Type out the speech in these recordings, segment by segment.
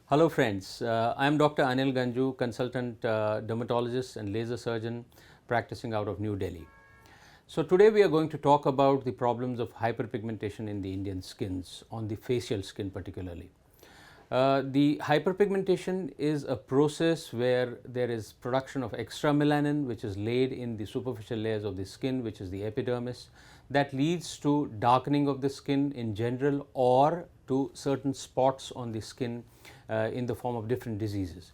Hello friends, I am Dr. Anil Ganju, consultant dermatologist and laser surgeon practicing out of New Delhi. So today we are going to talk about the problems of hyperpigmentation in the Indian skins, on the facial skin particularly. The hyperpigmentation is a process where there is production of extra melanin which is laid in the superficial layers of the skin, which is the epidermis, that leads to darkening of the skin in general or to certain spots on the skin in the form of different diseases.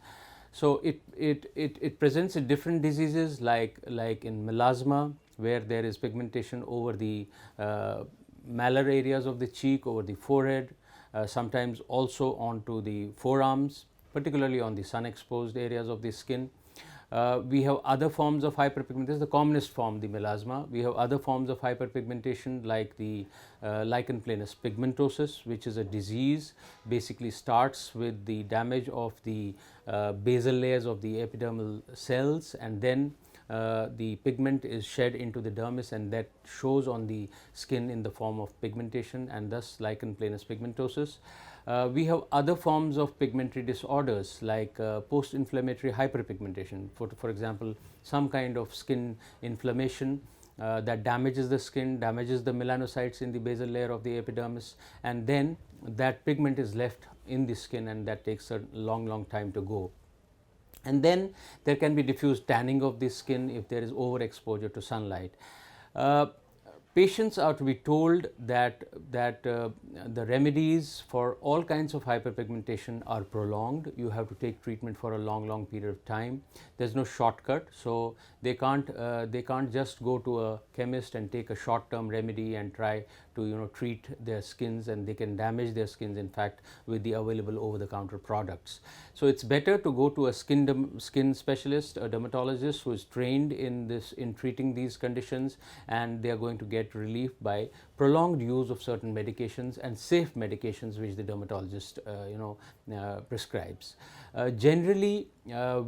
So it presents in different diseases like in melasma, where there is pigmentation over the malar areas of the cheek, over the forehead, sometimes also onto the forearms, particularly on the sun exposed areas of the skin. We have other forms of hyperpigmentation, the commonest form, the melasma. We have other forms of hyperpigmentation like the lichen planus pigmentosus, which is a disease, basically starts with the damage of the basal layers of the epidermal cells, and then the pigment is shed into the dermis, and that shows on the skin in the form of pigmentation, and thus lichen planus pigmentosus. We have other forms of pigmentary disorders like post-inflammatory hyperpigmentation, for example, some kind of skin inflammation that damages the skin, damages the melanocytes in the basal layer of the epidermis, and then that pigment is left in the skin, and that takes a long time to go. And then there can be diffuse tanning of the skin if there is overexposure to sunlight. Uh, Patients are to be told that the remedies for all kinds of hyperpigmentation are prolonged. You have to take treatment for a long period of time. There's no shortcut, so they can't just go to a chemist and take a short-term remedy and try to treat their skins, and they can damage their skins in fact with the available over-the-counter products. So it's better to go to a skin specialist, a dermatologist who is trained in treating these conditions, and they are going to get relief by prolonged use of certain medications and safe medications which the dermatologist prescribes. Generally,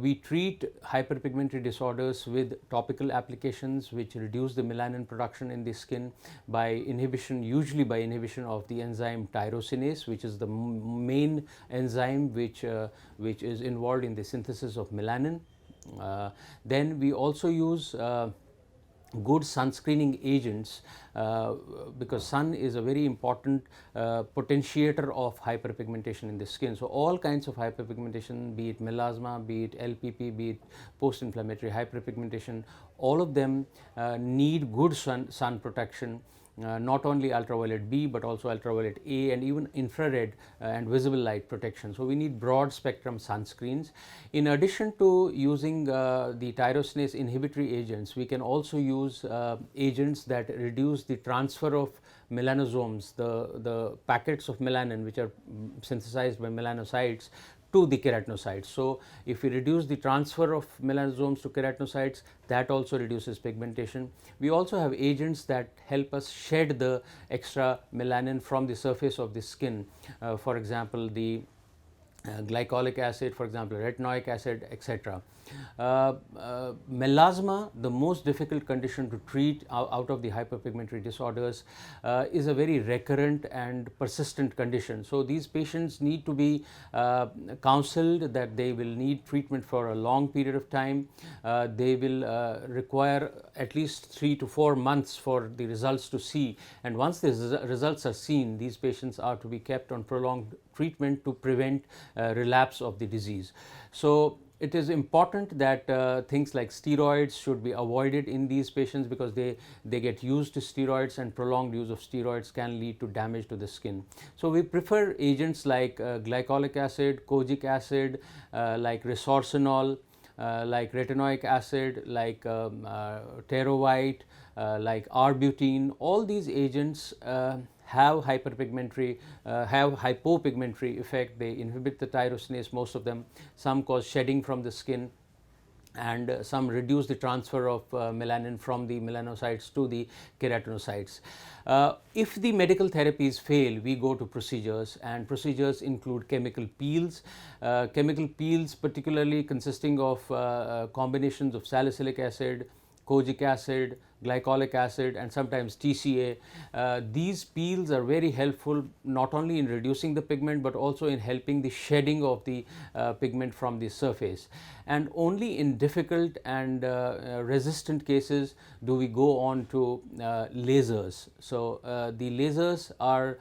we treat hyperpigmentary disorders with topical applications which reduce the melanin production in the skin by inhibition, usually by inhibition of the enzyme tyrosinase, which is the main enzyme which is involved in the synthesis of melanin. Then we also use good sunscreening agents because sun is a very important potentiator of hyperpigmentation in the skin. So all kinds of hyperpigmentation, be it melasma, be it LPP, be it post-inflammatory hyperpigmentation, all of them need good sun protection. Not only ultraviolet B but also ultraviolet A and even infrared and visible light protection. So we need broad spectrum sunscreens. In addition to using the tyrosinase inhibitory agents, we can also use agents that reduce the transfer of melanosomes, the packets of melanin which are synthesized by melanocytes, to the keratinocytes. So if we reduce the transfer of melanosomes to keratinocytes, that also reduces pigmentation. We also have agents that help us shed the extra melanin from the surface of the skin. For example, the glycolic acid, for example, retinoic acid, etc. Melasma, the most difficult condition to treat out of the hyperpigmentary disorders, is a very recurrent and persistent condition. So these patients need to be counseled that they will need treatment for a long period of time. They will require at least 3 to 4 months for the results to see, and once the results are seen, these patients are to be kept on prolonged treatment to prevent relapse of the disease. So it is important that things like steroids should be avoided in these patients because they get used to steroids, and prolonged use of steroids can lead to damage to the skin. So we prefer agents like glycolic acid, kojic acid, like resorcinol, like retinoic acid, like Terovite, like Arbutin. All these agents have hyperpigmentary, have hypopigmentary effect. They inhibit the tyrosinase, most of them. Some cause shedding from the skin, and some reduce the transfer of melanin from the melanocytes to the keratinocytes. If the medical therapies fail, we go to procedures, and procedures include chemical peels. Chemical peels particularly consisting of combinations of salicylic acid, kojic acid, glycolic acid, and sometimes TCA. These peels are very helpful not only in reducing the pigment but also in helping the shedding of the pigment from the surface. And only in difficult and resistant cases do we go on to lasers. So the lasers are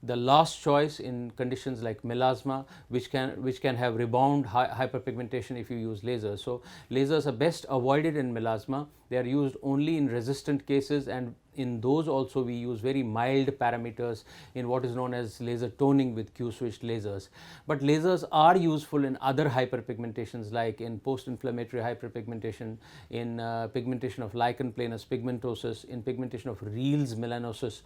the last choice in conditions like melasma, which can have rebound hyperpigmentation if you use lasers. So lasers are best avoided in melasma. They are used only in resistant cases, and in those also we use very mild parameters in what is known as laser toning with Q-switched lasers. But lasers are useful in other hyperpigmentations, like in post-inflammatory hyperpigmentation, in pigmentation of lichen planus pigmentosus, in pigmentation of Reel's melanosis,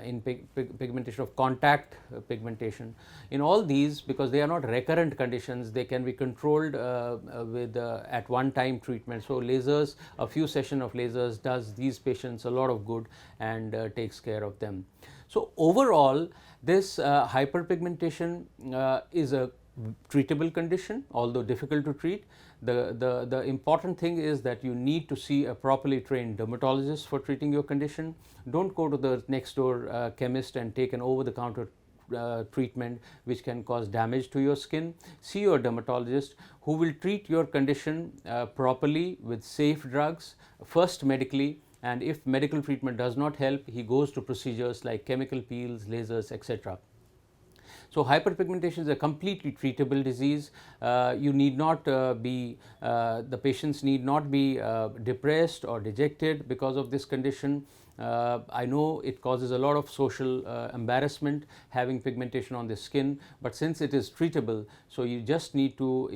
in pigmentation of contact pigmentation. In all these, because they are not recurrent conditions, they can be controlled with at one time treatment. So lasers, a few sessions of lasers does these patients a lot of good and takes care of them. So overall, this hyperpigmentation is a treatable condition, although difficult to treat. The important thing is that you need to see a properly trained dermatologist for treating your condition. Don't go to the next door chemist and take an over the counter treatment which can cause damage to your skin. See your dermatologist, who will treat your condition properly with safe drugs, first medically, and if medical treatment does not help, he goes to procedures like chemical peels, lasers, etc. So hyperpigmentation is a completely treatable disease. You need not the patients need not be depressed or dejected because of this condition. I know it causes a lot of social embarrassment having pigmentation on the skin, but since it is treatable, so you just need to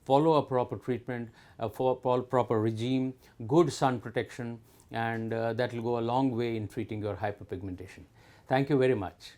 follow a proper treatment, proper regime, good sun protection, and that will go a long way in treating your hyperpigmentation. Thank you very much.